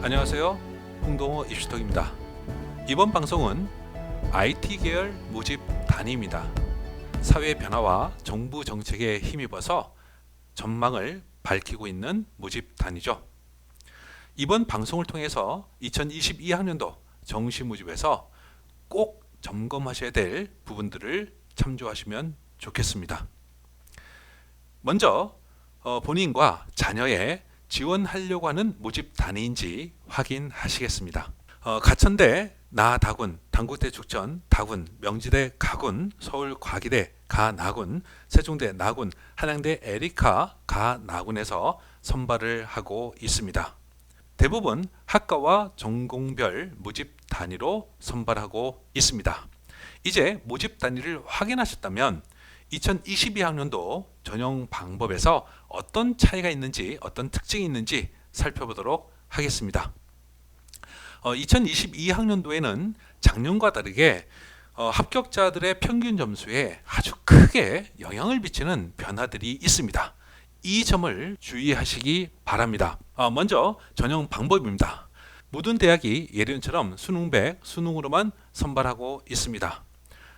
안녕하세요. 홍동호 입시톡입니다. 이번 방송은 IT 계열 모집 단위입니다. 사회 변화와 정부 정책에 힘입어서 전망을 밝히고 있는 모집 단위죠. 이번 방송을 통해서 2022학년도 정시 모집에서 꼭 점검하셔야 될 부분들을 참조하시면 좋겠습니다. 먼저 본인과 자녀의 지원하려고 하는 모집 단위인지 확인하시겠습니다. 가천대 나다군, 단국대 죽전 다군, 명지대 가군, 서울과기대 가나군, 세종대 나군, 한양대 에리카 가나군에서 선발을 하고 있습니다. 대부분 학과와 전공별 모집 단위로 선발하고 있습니다. 이제 모집 단위를 확인하셨다면 2022학년도 전형 방법에서 어떤 차이가 있는지, 어떤 특징이 있는지 살펴보도록 하겠습니다. 2022학년도에는 작년과 다르게 합격자들의 평균 점수에 아주 크게 영향을 미치는 변화들이 있습니다. 이 점을 주의하시기 바랍니다. 먼저 전형 방법입니다. 모든 대학이 예년처럼 수능 100, 수능으로만 선발하고 있습니다.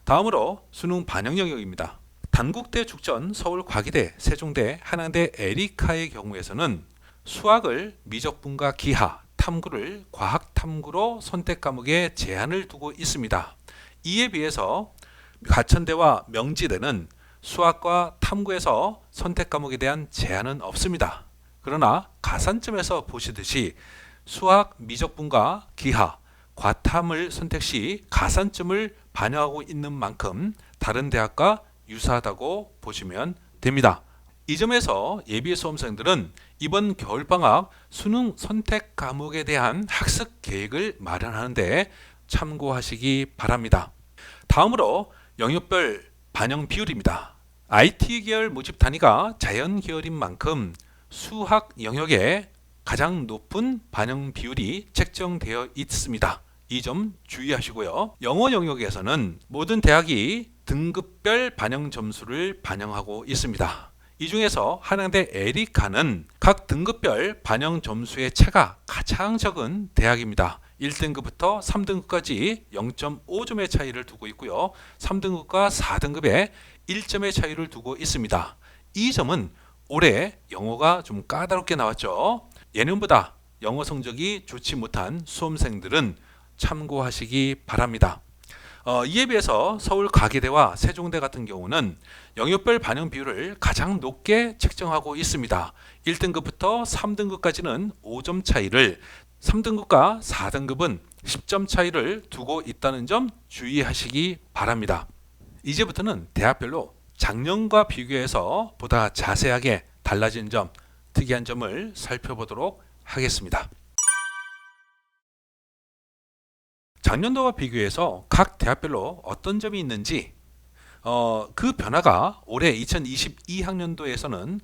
다음으로 수능 반영 영역입니다. 단국대 죽전, 서울과기대, 세종대, 한양대 에리카의 경우에서는 수학을 미적분과 기하, 탐구를 과학탐구로 선택 과목에 제한을 두고 있습니다. 이에 비해서 가천대와 명지대는 수학과 탐구에서 선택 과목에 대한 제한은 없습니다. 그러나 가산점에서 보시듯이 수학, 미적분과 기하, 과탐을 선택 시 가산점을 반영하고 있는 만큼 다른 대학과 유사하다고 보시면 됩니다. 이 점에서 예비 수험생들은 이번 겨울방학 수능 선택 과목에 대한 학습 계획을 마련하는데 참고하시기 바랍니다. 다음으로 영역별 반영 비율입니다. IT 계열 모집 단위가 자연 계열인 만큼 수학 영역에 가장 높은 반영 비율이 책정되어 있습니다. 이 점 주의하시고요. 영어 영역에서는 모든 대학이 등급별 반영 점수를 반영하고 있습니다. 이 중에서 한양대 에리카는 각 등급별 반영 점수의 차가 가장 적은 대학입니다. 1등급부터 3등급까지 0.5점의 차이를 두고 있고요. 3등급과 4등급에 1점의 차이를 두고 있습니다. 이 점은 올해 영어가 좀 까다롭게 나왔죠. 예년보다 영어 성적이 좋지 못한 수험생들은 참고하시기 바랍니다. 이에 비해서 서울과기대와 세종대 같은 경우는 영역별 반영 비율을 가장 높게 책정하고 있습니다. 1등급부터 3등급까지는 5점 차이를, 3등급과 4등급은 10점 차이를 두고 있다는 점 주의하시기 바랍니다. 이제부터는 대학별로 작년과 비교해서 보다 자세하게 달라진 점, 특이한 점을 살펴보도록 하겠습니다. 작년도와 비교해서 각 대학별로 어떤 점이 있는지, 그 변화가 올해 2022학년도에서는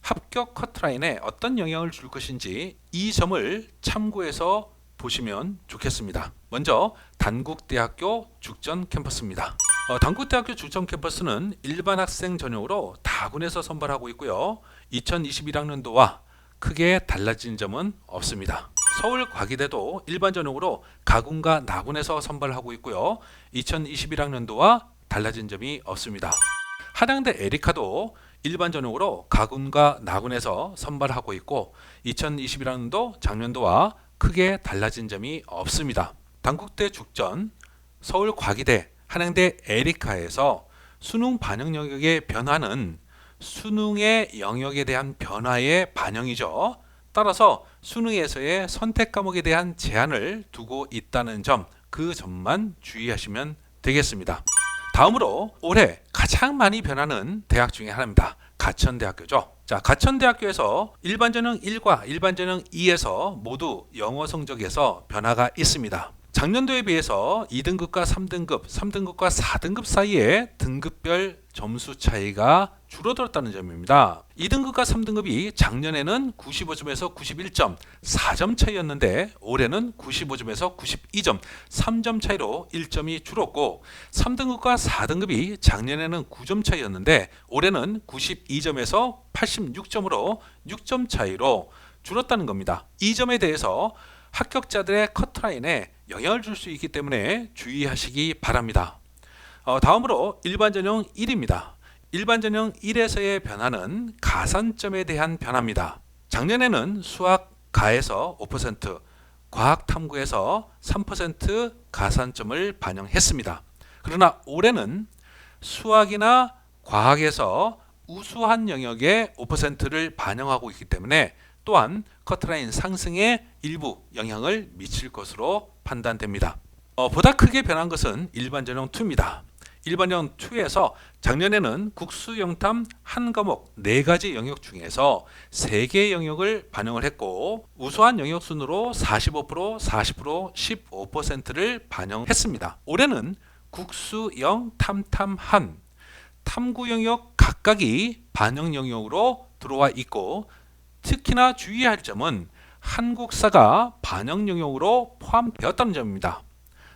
합격 커트라인에 어떤 영향을 줄 것인지 이 점을 참고해서 보시면 좋겠습니다. 먼저 단국대학교 죽전 캠퍼스입니다. 단국대학교 죽전 캠퍼스는 일반 학생 전용으로 다군에서 선발하고 있고요. 2021학년도와 크게 달라진 점은 없습니다. 서울과기대도 일반 전형으로 가군과 나군에서 선발하고 있고요. 2021학년도와 달라진 점이 없습니다. 한양대 에리카도 일반 전형으로 가군과 나군에서 선발하고 있고 2021학년도 작년도와 크게 달라진 점이 없습니다. 단국대 죽전, 서울과기대, 한양대 에리카에서 수능 반영 영역의 변화는 수능의 영역에 대한 변화의 반영이죠. 따라서 수능에서의 선택 과목에 대한 제한을 두고 있다는 점, 그 점만 주의하시면 되겠습니다. 다음으로 올해 가장 많이 변하는 대학 중에 하나입니다. 가천대학교죠. 자, 가천대학교에서 일반전형 1과 일반전형 2에서 모두 영어 성적에서 변화가 있습니다. 작년도에 비해서 2등급과 3등급, 3등급과 4등급 사이에 등급별 점수 차이가 줄어들었다는 점입니다. 2등급과 3등급이 작년에는 95점에서 91점, 4점 차이였는데 올해는 95점에서 92점, 3점 차이로 1점이 줄었고 3등급과 4등급이 작년에는 9점 차이였는데 올해는 92점에서 86점으로 6점 차이로 줄었다는 겁니다. 이 점에 대해서 합격자들의 커트라인에 영향을 줄 수 있기 때문에 주의하시기 바랍니다. 다음으로 일반 전형 1입니다. 일반 전형 1에서의 변화는 가산점에 대한 변화입니다. 작년에는 수학 가에서 5%, 과학 탐구에서 3% 가산점을 반영했습니다. 그러나 올해는 수학이나 과학에서 우수한 영역에 5%를 반영하고 있기 때문에 또한 커트라인 상승에 일부 영향을 미칠 것으로 판단됩니다. 보다 크게 변한 것은 일반 전형 2입니다. 일반 전형 2에서 작년에는 국수 영탐 한 과목 4가지 영역 중에서 3개의 영역을 반영을 했고 우수한 영역 순으로 45%, 40%, 15%를 반영했습니다. 올해는 국수 영, 탐탐 한, 탐구 영역 각각이 반영 영역으로 들어와 있고 특히나 주의할 점은 한국사가 반영 영역으로 포함되었다는 점입니다.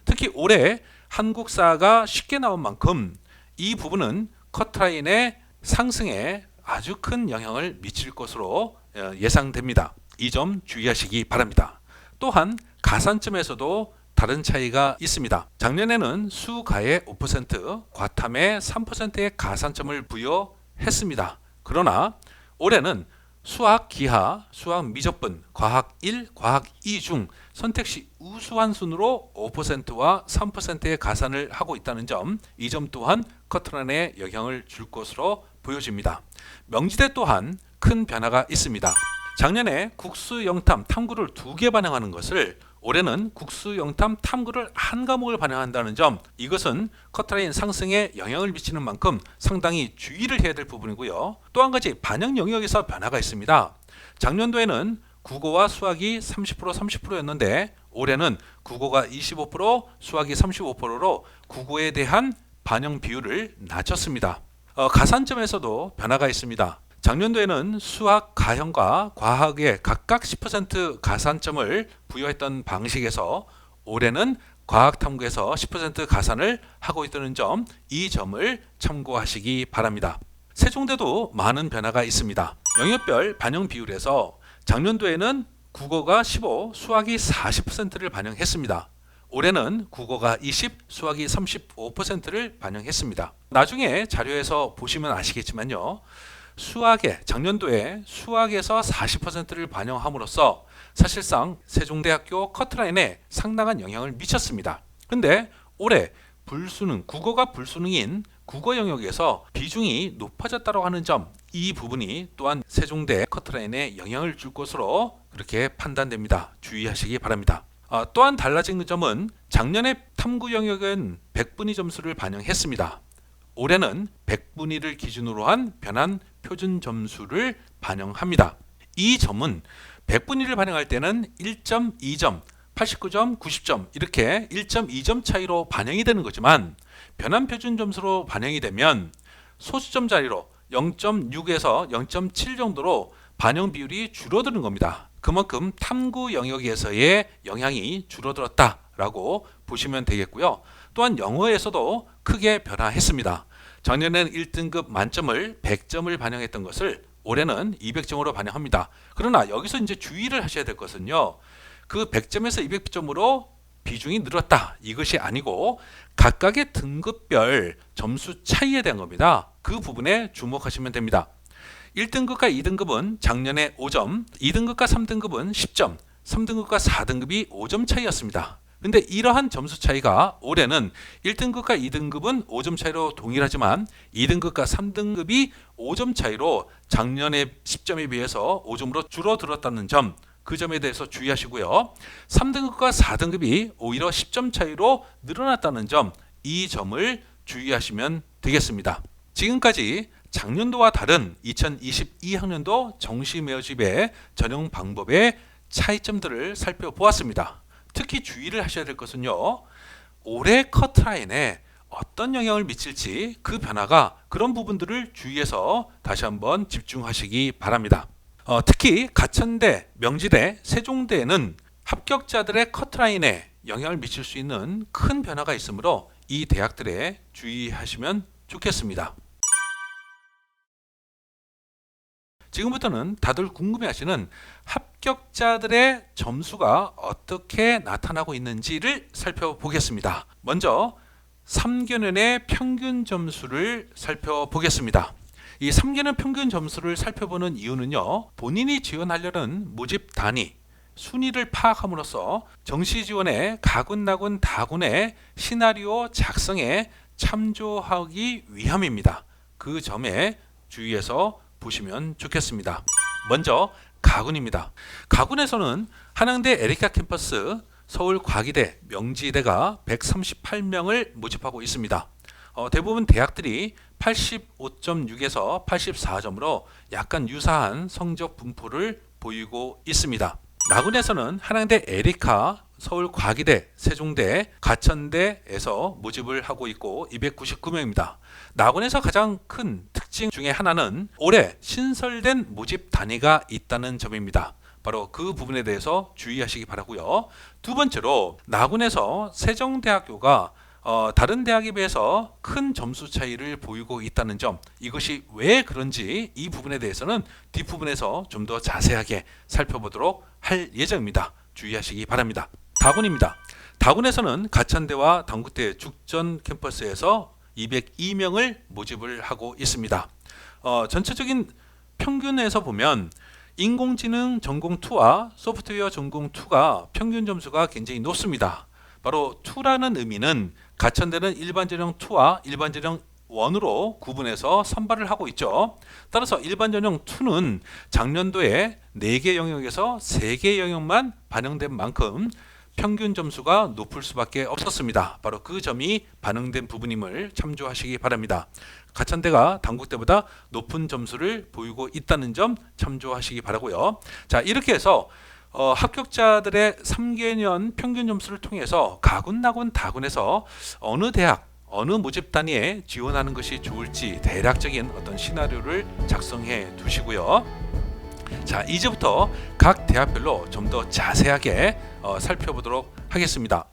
특히 올해 한국사가 쉽게 나온 만큼 이 부분은 커트라인의 상승에 아주 큰 영향을 미칠 것으로 예상됩니다. 이 점 주의하시기 바랍니다. 또한 가산점에서도 다른 차이가 있습니다. 작년에는 수가에 5%, 과탐에 3%의 가산점을 부여했습니다. 그러나 올해는 수학 기하, 수학 미적분, 과학 1, 과학 2 중 선택시 우수한 순으로 5%와 3%의 가산을 하고 있다는 점, 이 점 또한 커트라인에 영향을 줄 것으로 보여집니다. 명지대 또한 큰 변화가 있습니다. 작년에 국수 영탐 탐구를 2개 반영하는 것을 올해는 국수 영탐 탐구를 한 과목을 반영한다는 점, 이것은 커트라인 상승에 영향을 미치는 만큼 상당히 주의를 해야 될 부분이고요. 또 한 가지 반영 영역에서 변화가 있습니다. 작년도에는 국어와 수학이 30%, 30%였는데 올해는 국어가 25%, 수학이 35%로 국어에 대한 반영 비율을 낮췄습니다. 가산점에서도 변화가 있습니다. 작년도에는 수학 가형과 과학에 각각 10% 가산점을 부여했던 방식에서 올해는 과학 탐구에서 10% 가산을 하고 있다는 점, 이 점을 참고하시기 바랍니다. 세종대도 많은 변화가 있습니다. 영역별 반영 비율에서 작년도에는 국어가 15, 수학이 40%를 반영했습니다. 올해는 국어가 20, 수학이 35%를 반영했습니다. 나중에 자료에서 보시면 아시겠지만요. 작년도에 수학에서 40%를 반영함으로써 사실상 세종대학교 커트라인에 상당한 영향을 미쳤습니다. 근데 올해 국어가 불수능인 국어 영역에서 비중이 높아졌다고 하는 점, 이 부분이 또한 세종대 커트라인에 영향을 줄 것으로 그렇게 판단됩니다. 주의하시기 바랍니다. 또한 달라진 점은 작년에 탐구 영역은 100분위 점수를 반영했습니다. 올해는 100분위를 기준으로 한 변환 표준 점수를 반영합니다. 이 점은 100분위를 반영할 때는 1점, 2점, 89점, 90점 이렇게 1.2점 차이로 반영이 되는 거지만 변환 표준 점수로 반영이 되면 소수점 자리로 0.6에서 0.7 정도로 반영 비율이 줄어드는 겁니다. 그만큼 탐구 영역에서의 영향이 줄어들었다라고 보시면 되겠고요. 또한 영어에서도 크게 변화했습니다. 작년에는 1등급 만점을 100점을 반영했던 것을 올해는 200점으로 반영합니다. 그러나 여기서 이제 주의를 하셔야 될 것은요. 그 100점에서 200점으로 비중이 늘었다. 이것이 아니고 각각의 등급별 점수 차이에 대한 겁니다. 그 부분에 주목하시면 됩니다. 1등급과 2등급은 작년에 5점, 2등급과 3등급은 10점, 3등급과 4등급이 5점 차이였습니다. 근데 이러한 점수 차이가 올해는 1등급과 2등급은 5점 차이로 동일하지만 2등급과 3등급이 5점 차이로 작년의 10점에 비해서 5점으로 줄어들었다는 점, 그 점에 대해서 주의하시고요. 3등급과 4등급이 오히려 10점 차이로 늘어났다는 점, 이 점을 주의하시면 되겠습니다. 지금까지 작년도와 다른 2022학년도 정시매어집의 전형 방법의 차이점들을 살펴보았습니다. 특히 주의를 하셔야 될 것은요. 올해 커트라인에 어떤 영향을 미칠지 그 변화가 그런 부분들을 주의해서 다시 한번 집중하시기 바랍니다. 특히 가천대, 명지대, 세종대에는 합격자들의 커트라인에 영향을 미칠 수 있는 큰 변화가 있으므로 이 대학들에 주의하시면 좋겠습니다. 지금부터는 다들 궁금해하시는 합격자들의 점수가 어떻게 나타나고 있는지를 살펴보겠습니다. 먼저 3개년의 평균 점수를 살펴보겠습니다. 이 3개년 평균 점수를 살펴보는 이유는요, 본인이 지원하려는 모집 단위, 순위를 파악함으로써 정시지원의 가군나군 다군의 시나리오 작성에 참조하기 위함입니다. 그 점에 주의해서 보시면 좋겠습니다. 먼저 가군입니다. 가군에서는 한양대 에리카 캠퍼스, 서울과기대, 명지대가 138명을 모집하고 있습니다. 대부분 대학들이 85.6에서 84점으로 약간 유사한 성적 분포를 보이고 있습니다. 나군에서는 한양대 에리카, 서울과기대, 세종대, 가천대에서 모집을 하고 있고 299명입니다. 나군에서 가장 큰 특징 중에 하나는 올해 신설된 모집 단위가 있다는 점입니다. 바로 그 부분에 대해서 주의하시기 바라고요. 두 번째로 나군에서 세종대학교가 다른 대학에 비해서 큰 점수 차이를 보이고 있다는 점, 이것이 왜 그런지 이 부분에 대해서는 뒷부분에서 좀 더 자세하게 살펴보도록 할 예정입니다. 주의하시기 바랍니다. 다군입니다. 다군에서는 가천대와 당구대 죽전 캠퍼스에서 202명을 모집을 하고 있습니다. 전체적인 평균에서 보면 인공지능 전공 2와 소프트웨어 전공 2가 평균 점수가 굉장히 높습니다. 바로 2라는 의미는 가천대는 일반 전형 2와 일반 전형 1으로 구분해서 선발을 하고 있죠. 따라서 일반 전형 2는 작년도에 4개 영역에서 3개 영역만 반영된 만큼 평균 점수가 높을 수밖에 없었습니다. 바로 그 점이 반영된 부분임을 참조하시기 바랍니다. 가천대가 당국대보다 높은 점수를 보이고 있다는 점 참조하시기 바라고요. 자, 이렇게 해서 합격자들의 3개년 평균 점수를 통해서 가군, 나군, 다군에서 어느 대학, 어느 모집 단위에 지원하는 것이 좋을지 대략적인 어떤 시나리오를 작성해 두시고요. 자, 이제부터 각 대학별로 좀 더 자세하게 살펴보도록 하겠습니다.